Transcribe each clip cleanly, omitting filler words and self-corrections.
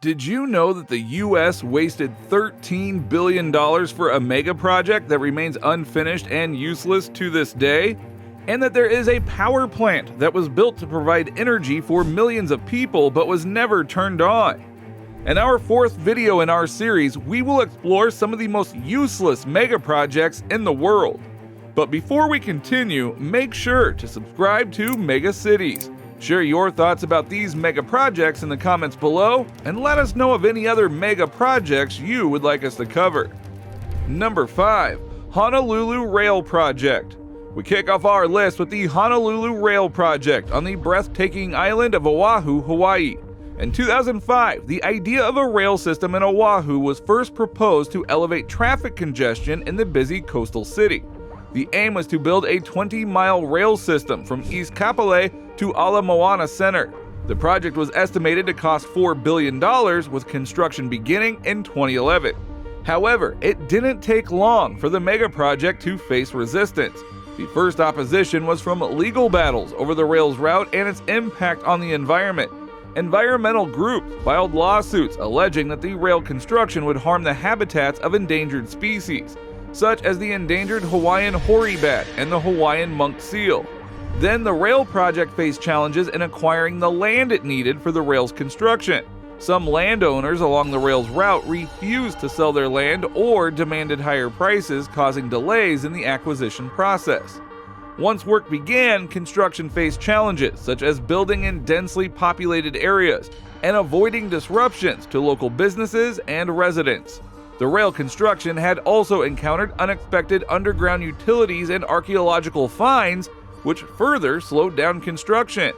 Did you know that the US wasted $13 billion for a mega project that remains unfinished and useless to this day? And that there is a power plant that was built to provide energy for millions of people but was never turned on? In our fourth video in our series, we will explore some of the most useless mega projects in the world. But before we continue, make sure to subscribe to Megacities. Share your thoughts about these mega projects in the comments below, and let us know of any other mega projects you would like us to cover. Number 5. Honolulu Rail Project. We kick off our list with the Honolulu Rail Project on the breathtaking island of Oahu, Hawaii. In 2005, the idea of a rail system in Oahu was first proposed to elevate traffic congestion in the busy coastal city. The aim was to build a 20-mile rail system from East Kapolei to Ala Moana Center. The project was estimated to cost $4 billion, with construction beginning in 2011. However, it didn't take long for the mega project to face resistance. The first opposition was from legal battles over the rail's route and its impact on the environment. Environmental groups filed lawsuits alleging that the rail construction would harm the habitats of endangered species, such as the endangered Hawaiian hoary bat and the Hawaiian monk seal. Then the rail project faced challenges in acquiring the land it needed for the rail's construction. Some landowners along the rail's route refused to sell their land or demanded higher prices, causing delays in the acquisition process. Once work began, construction faced challenges such as building in densely populated areas and avoiding disruptions to local businesses and residents. The rail construction had also encountered unexpected underground utilities and archaeological finds, which further slowed down construction.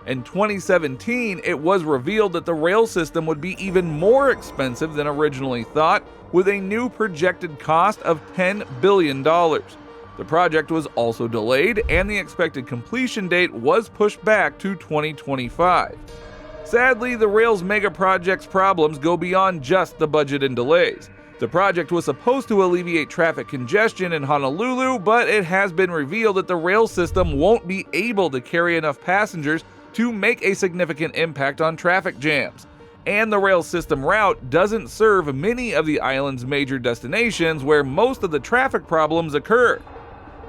In 2017, it was revealed that the rail system would be even more expensive than originally thought, with a new projected cost of $10 billion. The project was also delayed, and the expected completion date was pushed back to 2025. Sadly, the rail's mega project's problems go beyond just the budget and delays. The project was supposed to alleviate traffic congestion in Honolulu, but it has been revealed that the rail system won't be able to carry enough passengers to make a significant impact on traffic jams. And the rail system route doesn't serve many of the island's major destinations where most of the traffic problems occur.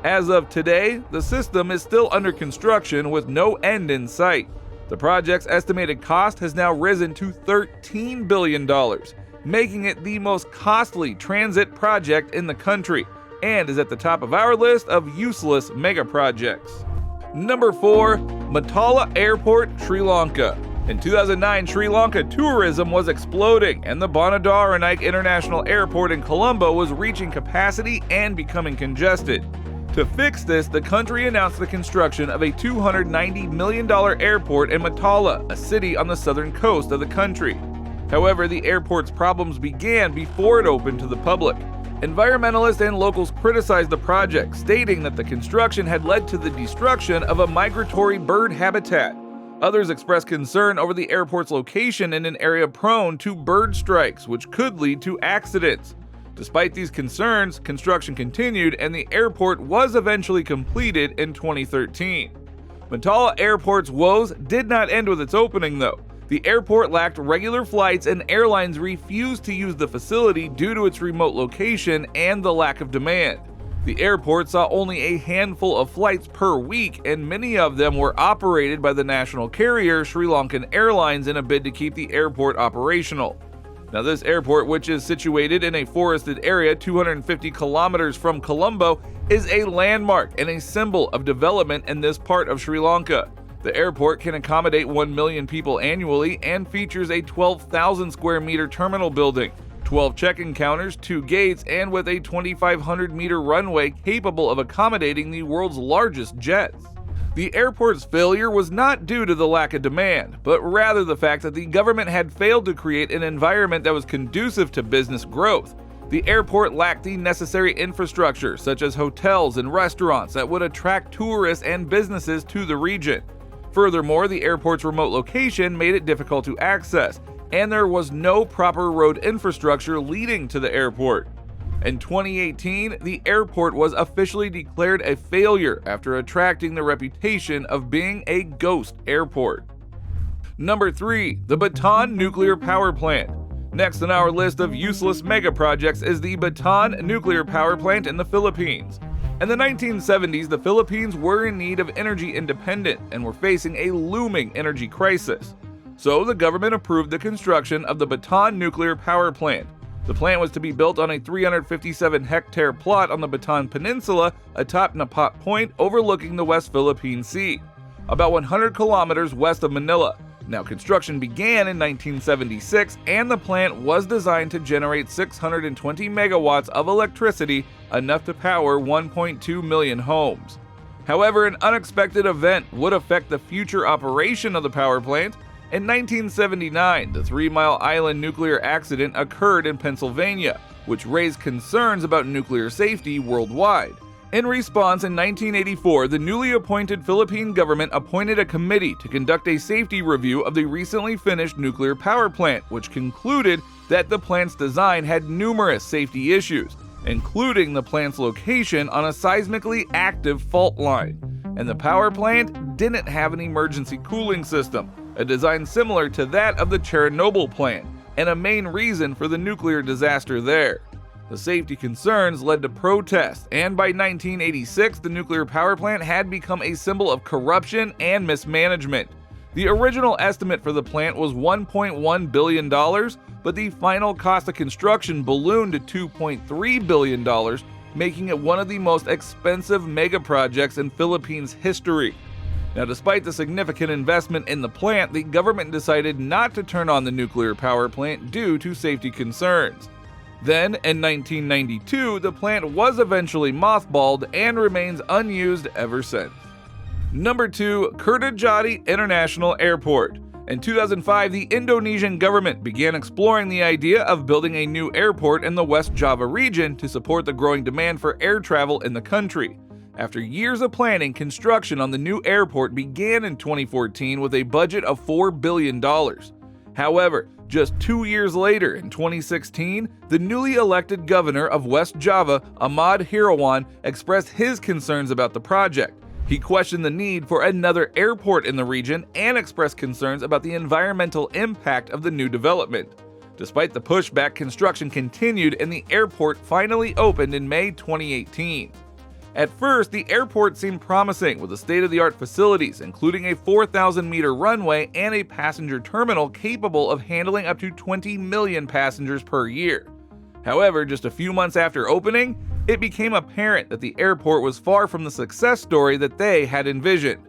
As of today, the system is still under construction with no end in sight. The project's estimated cost has now risen to $13 billion. Making it the most costly transit project in the country, and is at the top of our list of useless mega projects. Number 4. Matala Airport, Sri Lanka. In 2009, Sri Lanka tourism was exploding, and the Baton International Airport in Colombo was reaching capacity and becoming congested. To fix this, the country announced the construction of a $290 million airport in Matala, a city on the southern coast of the country. However, the airport's problems began before it opened to the public. Environmentalists and locals criticized the project, stating that the construction had led to the destruction of a migratory bird habitat. Others expressed concern over the airport's location in an area prone to bird strikes, which could lead to accidents. Despite these concerns, construction continued and the airport was eventually completed in 2013. Matala Airport's woes did not end with its opening though. The airport lacked regular flights and airlines refused to use the facility due to its remote location and the lack of demand. The airport saw only a handful of flights per week, and many of them were operated by the national carrier Sri Lankan Airlines in a bid to keep the airport operational. Now, this airport, which is situated in a forested area 250 kilometers from Colombo, is a landmark and a symbol of development in this part of Sri Lanka. The airport can accommodate 1 million people annually and features a 12,000 square meter terminal building, 12 check-in counters, 2 gates, and with a 2,500 meter runway capable of accommodating the world's largest jets. The airport's failure was not due to the lack of demand, but rather the fact that the government had failed to create an environment that was conducive to business growth. The airport lacked the necessary infrastructure, such as hotels and restaurants, that would attract tourists and businesses to the region. Furthermore, the airport's remote location made it difficult to access, and there was no proper road infrastructure leading to the airport. In 2018, the airport was officially declared a failure after attracting the reputation of being a ghost airport. Number 3. The Baton Nuclear Power Plant. Next on our list of useless megaprojects is the Baton Nuclear Power Plant in the Philippines. In the 1970s, the Philippines were in need of energy independence and were facing a looming energy crisis. So the government approved the construction of the Baton Nuclear Power Plant. The plant was to be built on a 357-hectare plot on the Baton Peninsula atop Napot Point overlooking the West Philippine Sea, about 100 kilometers west of Manila. Now, construction began in 1976, and the plant was designed to generate 620 megawatts of electricity, enough to power 1.2 million homes. However, an unexpected event would affect the future operation of the power plant. In 1979, the 3 Mile Island nuclear accident occurred in Pennsylvania, which raised concerns about nuclear safety worldwide. In response, in 1984, the newly appointed Philippine government appointed a committee to conduct a safety review of the recently finished nuclear power plant, which concluded that the plant's design had numerous safety issues, including the plant's location on a seismically active fault line. And the power plant didn't have an emergency cooling system, a design similar to that of the Chernobyl plant, and a main reason for the nuclear disaster there. The safety concerns led to protests, and by 1986, the nuclear power plant had become a symbol of corruption and mismanagement. The original estimate for the plant was $1.1 billion, but the final cost of construction ballooned to $2.3 billion, making it one of the most expensive megaprojects in Philippines history. Now, despite the significant investment in the plant, the government decided not to turn on the nuclear power plant due to safety concerns. Then, in 1992, the plant was eventually mothballed and remains unused ever since. Number 2. Kertajati International Airport. In 2005, the Indonesian government began exploring the idea of building a new airport in the West Java region to support the growing demand for air travel in the country. After years of planning, construction on the new airport began in 2014 with a budget of $4 billion. However, just 2 years later, in 2016, the newly elected governor of West Java, Ahmad Hirawan, expressed his concerns about the project. He questioned the need for another airport in the region and expressed concerns about the environmental impact of the new development. Despite the pushback, construction continued and the airport finally opened in May 2018. At first, the airport seemed promising with the state-of-the-art facilities, including a 4,000-meter runway and a passenger terminal capable of handling up to 20 million passengers per year. However, just a few months after opening, it became apparent that the airport was far from the success story that they had envisioned.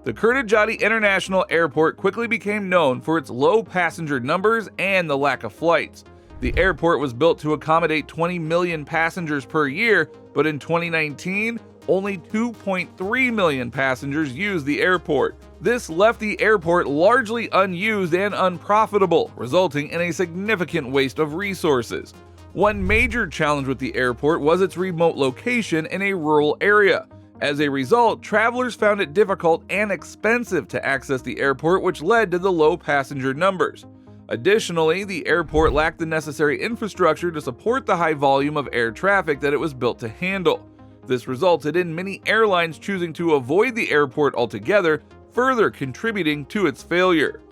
The Kertajati International Airport quickly became known for its low passenger numbers and the lack of flights. The airport was built to accommodate 20 million passengers per year, but in 2019, only 2.3 million passengers used the airport. This left the airport largely unused and unprofitable, resulting in a significant waste of resources. One major challenge with the airport was its remote location in a rural area. As a result, travelers found it difficult and expensive to access the airport, which led to the low passenger numbers. Additionally, the airport lacked the necessary infrastructure to support the high volume of air traffic that it was built to handle. This resulted in many airlines choosing to avoid the airport altogether, further contributing to its failure.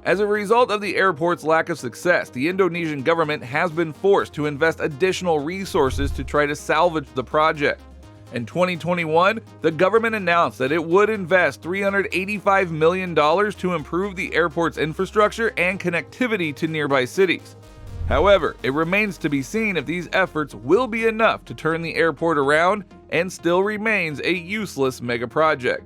As a result of the airport's lack of success, the Indonesian government has been forced to invest additional resources to try to salvage the project. In 2021, the government announced that it would invest $385 million to improve the airport's infrastructure and connectivity to nearby cities. However, it remains to be seen if these efforts will be enough to turn the airport around and still remains a useless megaproject.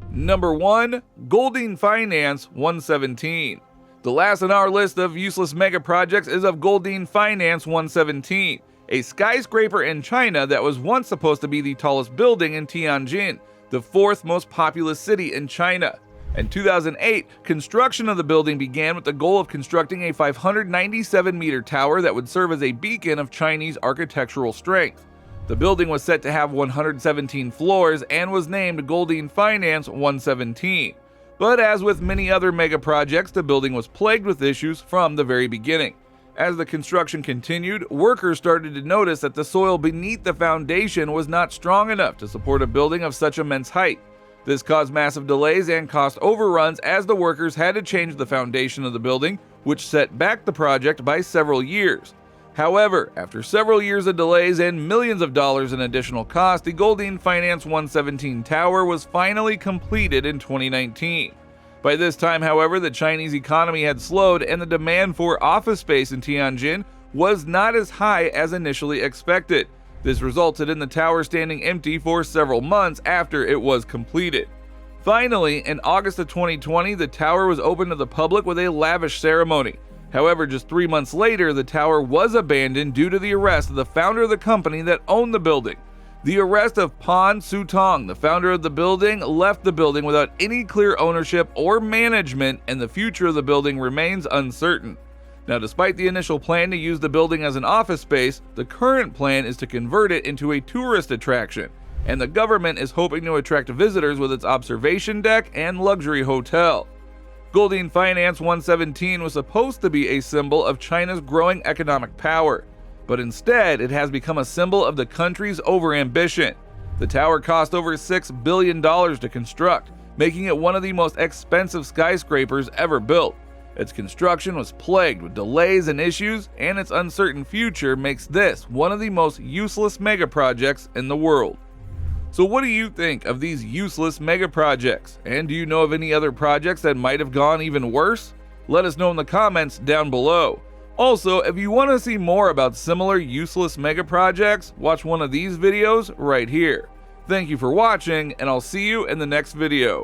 Number 1. Goldine Finance 117. The last on our list of useless megaprojects is of Goldine Finance 117. A skyscraper in China that was once supposed to be the tallest building in Tianjin, the fourth most populous city in China. In 2008, construction of the building began with the goal of constructing a 597-meter tower that would serve as a beacon of Chinese architectural strength. The building was set to have 117 floors and was named Goldine Finance 117. But as with many other mega projects, the building was plagued with issues from the very beginning. As the construction continued, workers started to notice that the soil beneath the foundation was not strong enough to support a building of such immense height. This caused massive delays and cost overruns as the workers had to change the foundation of the building, which set back the project by several years. However, after several years of delays and millions of dollars in additional cost, the Goldine Finance 117 Tower was finally completed in 2019. By this time, however, the Chinese economy had slowed and the demand for office space in Tianjin was not as high as initially expected. This resulted in the tower standing empty for several months after it was completed. Finally, in August of 2020, the tower was opened to the public with a lavish ceremony. However, just 3 months later, the tower was abandoned due to the arrest of the founder of the company that owned the building. The arrest of Pan Sutong, the founder of the building, left the building without any clear ownership or management, and the future of the building remains uncertain. Now, despite the initial plan to use the building as an office space, the current plan is to convert it into a tourist attraction, and the government is hoping to attract visitors with its observation deck and luxury hotel. Goldine Finance 117 was supposed to be a symbol of China's growing economic power, but instead it has become a symbol of the country's overambition. The tower cost over $6 billion to construct, making it one of the most expensive skyscrapers ever built. Its construction was plagued with delays and issues, and its uncertain future makes this one of the most useless megaprojects in the world. So what do you think of these useless megaprojects? And do you know of any other projects that might have gone even worse? Let us know in the comments down below. Also, if you want to see more about similar useless megaprojects, watch one of these videos right here. Thank you for watching, and I'll see you in the next video.